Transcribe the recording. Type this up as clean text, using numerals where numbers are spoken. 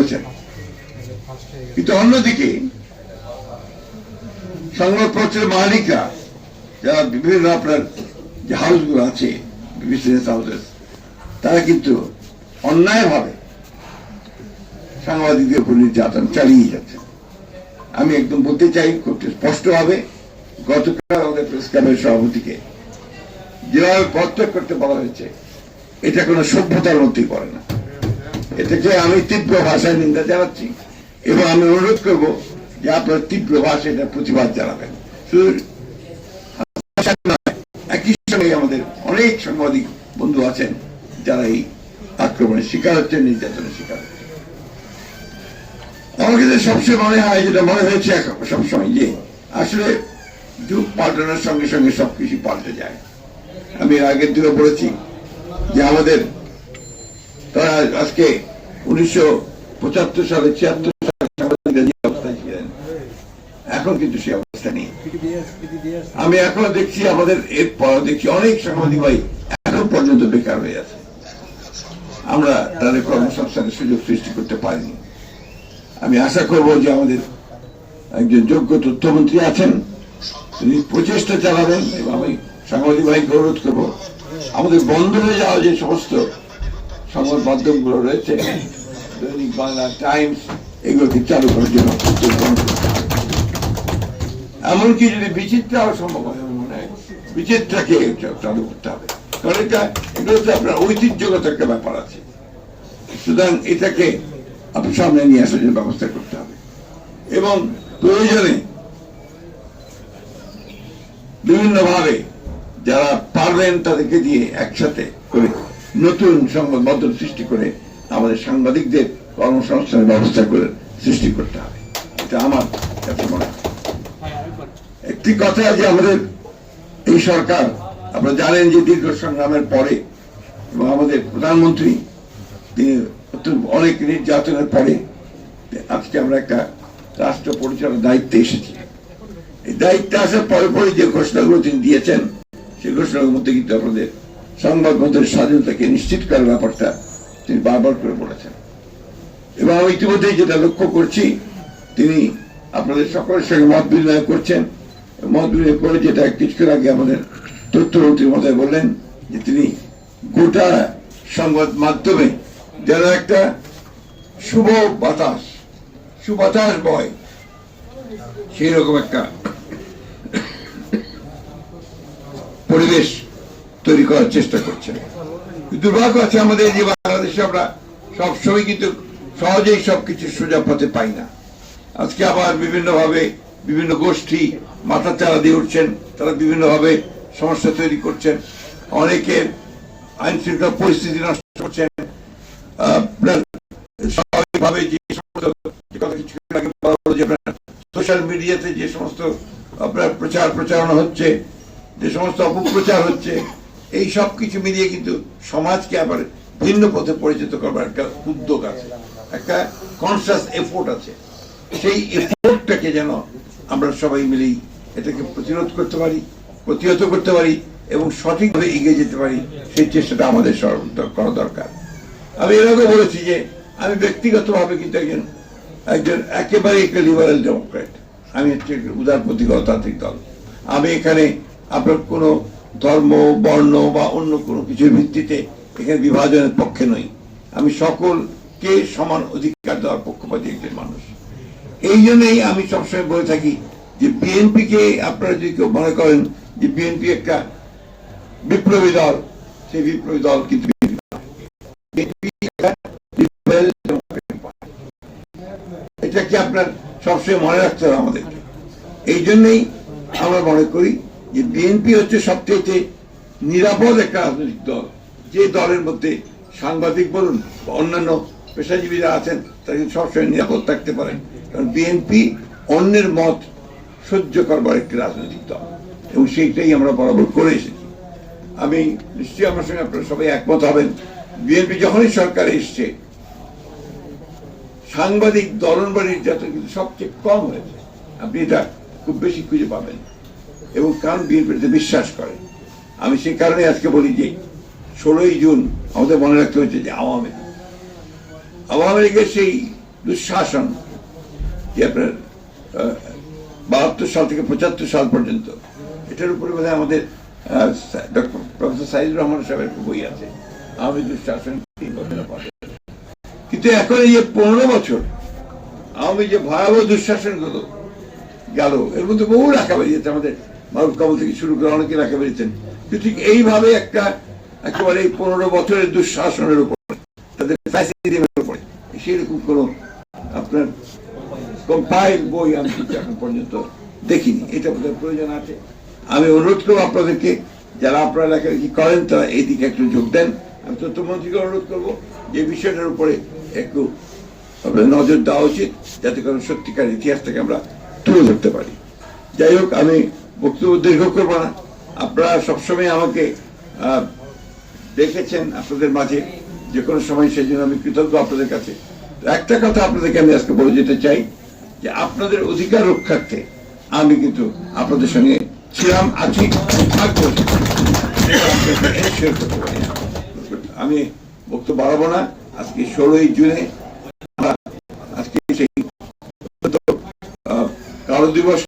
করেছেন। কিন্তু অন্যদিকে সংবাদপত্রের মালিকরা যারা বিভিন্ন আপনার যে হাউসগুলো আছে, বিজনেস হাউসেস, তারা কিন্তু অন্যায়ভাবে সাংবাদিকদের উপর নির্যাতন চালিয়ে যাচ্ছে। আমি একদম বলতে চাই খুব স্পষ্টভাবে, গতকাল আমাদের প্রেস ক্লাবের সভাপতিকে যেভাবে পদত্যাগ করতে বলা হয়েছে, এটা কোনো সভ্যতার মধ্যেই পড়ে না। এটাকে আমি তীব্র ভাষায় নিন্দা জানাচ্ছি এবং আমি অনুরোধ করব যে আপনার তীব্র ভাষায় এটা প্রতিবাদ জানাবেন। শুধু একই সঙ্গে আমাদের অনেক সাংবাদিক বন্ধু আছেন যারা এই আক্রমণের শিকার হচ্ছেন, নির্যাতনের শিকার হচ্ছেন। আমার কাছে সবসময় মনে হয়, যেটা মনে হয়েছে সবসময়, যে আসলে যুগ পাল্টানোর সঙ্গে সঙ্গে সবকিছু পাল্টে যায়। আমি আগের দিনে বলেছি যে আমাদের তারা আজকে 1975 সালে 76 সালে সাংবাদিকরা যে অবস্থায় ছিলেন, এখন কিন্তু সেই অবস্থা নেই। আমি এখনো দেখছি আমাদের এরপর দেখছি অনেক সাংবাদিক ভাই এখন পর্যন্ত বেকার হয়ে আছে। আমরা তাদের কর্মসংস্থানের সুযোগ সৃষ্টি করতে পারিনি। আমি আশা করব যে আমাদের একজন যোগ্য তথ্যমন্ত্রী আছেন, তিনি প্রচেষ্টা চালাবেন এবং আমি সাংবাদিক ভাইকে অনুরোধ করব আমাদের বন্ধ হয়ে যাওয়া যে সমস্ত সংবাদ মাধ্যমগুলো রয়েছে, দৈনিক বাংলা, টাইমস, এগুলোকে চালু করার জন্য এমনকি যদি বিচিত্রা সম্ভব হয়, মনে হয় বিচিত্রাকে চালু করতে হবে, কারণ এগুলোতে আপনার ঐতিহ্যগত একটা ব্যাপার আছে। সুতরাং এটাকে আপনার সামনে নিয়ে আসার জন্য ব্যবস্থা করতে হবে এবং প্রয়োজনে বিভিন্নভাবে যারা পারবেন তাদেরকে দিয়ে একসাথে করে নতুন সংবাদ মাধ্যম সৃষ্টি করে আমাদের সাংবাদিকদের কর্মসংস্থানের ব্যবস্থা করে সৃষ্টি করতে হবে। এটা আমার কাছে মনে হয়। একটি কথা যে আমাদের এই সরকার, আপনারা জানেন যে দীর্ঘ সংগ্রামের পরে এবং আমাদের প্রধানমন্ত্রী তিনি অনেক নির্যাতনের পরে আজকে আমরা একটা রাষ্ট্র পরিচালনার দায়িত্বে এসেছি। এই দায়িত্বে আসার পরে পরে যে ঘোষণাগুলো তিনি দিয়েছেন, সেই ঘোষণার মধ্যে কিন্তু আপনাদের সংবাদ মাধ্যমের স্বাধীনতাকে নিশ্চিত করার ব্যাপারটা তিনি বারবার করে বলেছেন এবং আমি ইতিমধ্যেই যেটা লক্ষ্য করছি, তিনি আপনাদের সকলের সঙ্গে মত বিনিময় করছেন। মত বিনিময় করে যেটা কিছুক্ষণ আগে আমাদের তথ্যমন্ত্রী মহোদয় বললেন যে তিনি গোটা সংবাদ মাধ্যমে যেন একটা শুভ বাতাস বয়, সেই রকম একটা পরিবেশ তৈরি করার চেষ্টা করছেন। দুর্ভাগ্য আছে আমাদের যে বাংলাদেশে আমরা সবসময় কিন্তু সহজেই সবকিছু সোজা পথে পাই না। আজকে আবার বিভিন্নভাবে বিভিন্ন গোষ্ঠী মাথা চারা দিয়ে উঠছেন, তারা বিভিন্নভাবে সমস্যা তৈরি করছেন, অনেকের আইন শৃঙ্খলা পরিস্থিতি নষ্ট করছেন। স্বাভাবিকভাবে যে সমস্ত সোশ্যাল মিডিয়াতে যে সমস্ত আপনার প্রচারণা হচ্ছে, যে সমস্ত অপপ্রচার হচ্ছে, এই সব কিছু মিলিয়ে কিন্তু সমাজকে আবার ভিন্ন পথে পরিচিত করবার একটা উদ্যোগ আছে, একটা কনসাস এফোর্ট আছে। সেই এফোর্টটাকে যেন আমরা সবাই মিলেই এটাকে প্রতিরোধ করতে পারি, প্রতিহত করতে পারি এবং সঠিকভাবে এগিয়ে যেতে পারি, সেই চেষ্টাটা আমাদের করা দরকার। আমি এর আগে বলেছি যে আমি ব্যক্তিগতভাবে কিন্তু একজন একেবারে একটা লিবারেল ডেমোক্রেট। আমি হচ্ছে উদারপন্থী গণতান্ত্রিক দল। আমি এখানে আপনার কোনো ধর্ম, বর্ণ বা অন্য কোনো কিছুর ভিত্তিতে এখানে বিভাজনের পক্ষে নই। আমি সকলকে সমান অধিকার দেওয়ার পক্ষপাতী একজন মানুষ। এই জন্যই আমি সবসময় বলে থাকি যে বিএনপিকে আপনারা যদি কেউ মনে করেন যে বিএনপি একটা বিপ্লবী দল, সেই বিপ্লবী দল কিন্তু এটা কি আপনার সবসময় মনে রাখতে হবে আমাদেরকে। এই জন্যই আমরা মনে করি যে বিএনপি হচ্ছে সবচেয়ে নিরাপদ একটা রাজনৈতিক দল, যে দলের মধ্যে সাংবাদিক বলুন বা অন্যান্য পেশাজীবীরা আছেন তারা কিন্তু সবসময় নিরাপদ থাকতে পারেন, কারণ বিএনপি অন্যের মত সহ্য করবার একটি রাজনৈতিক দল এবং সেইটাই আমরা বরাবর করে এসেছি। আমি নিশ্চয়ই আমার সঙ্গে আপনারা সবাই একমত হবেন, বিএনপি যখনই সরকারে এসছে সাংবাদিক দলন বা নির্যাতন কিন্তু সবচেয়ে কম হয়েছে। আপনি এটা খুব বেশি খুঁজে পাবেন এবং কারণ বিএনপিতে বিশ্বাস করে। আমি সেই কারণে আজকে বলি যে 16ই জুন আমাদের মনে রাখতে হচ্ছে যে আওয়ামী লীগের সেই দুঃশাসন, যে আপনার 72 সাল থেকে 75 সাল পর্যন্ত, এটার উপরে বোধহয় আমাদের প্রফেসর সাইদুর রহমান সাহেবের বই আছে, আমি দুঃশাসন। কিন্তু এখন এই যে 15 বছর আমি যে ভয়াবহ দুঃশাসন গুলো গেল, এর মধ্যে বহু লেখা বেরিয়েছে, আমাদের মারুফ কামাল থেকে শুরু করে অনেকে লেখা বেরিয়েছেন। কিন্তু ঠিক এইভাবে একেবারে এই 15 বছরের দুঃশাসনের উপর, তাদের ফ্যাসিলিটির উপরে সেরকম কোন আপনার কম্পাইল বই আমি কিন্তু এখন পর্যন্ত দেখিনি। এটা বোধহয় প্রয়োজন আছে। আমি অনুরোধ করবো আপনাদেরকে, যারা আপনারা লেখালেখি করেন তারা এই দিকে একটু যোগ দেন। আমি তথ্যমন্ত্রীকে অনুরোধ করবো যে বিষয়টার উপরে একটু নজর দেওয়া উচিত, যাতে করে সত্যিকার ইতিহাসটাকে আমরা তুলে ধরতে পারি। যাই হোক, আমি বক্তব্য দীর্ঘ করবো না। আপনারা সবসময় আমাকে দেখেছেন আপনাদের মাঝে যে কোনো সময়, সেই জন্য আমি কৃতজ্ঞ আপনাদের কাছে। একটা কথা আপনাদেরকে আমি আজকে বলে যেতে চাই, যে আপনাদের অধিকার রক্ষার্থে আমি কিন্তু আপনাদের সঙ্গে ছিলাম, আছি, থাকবো। আমি বক্তব্য বাড়াবো না। আজকে 16ই জুনে আজকে সেই কালো দিবস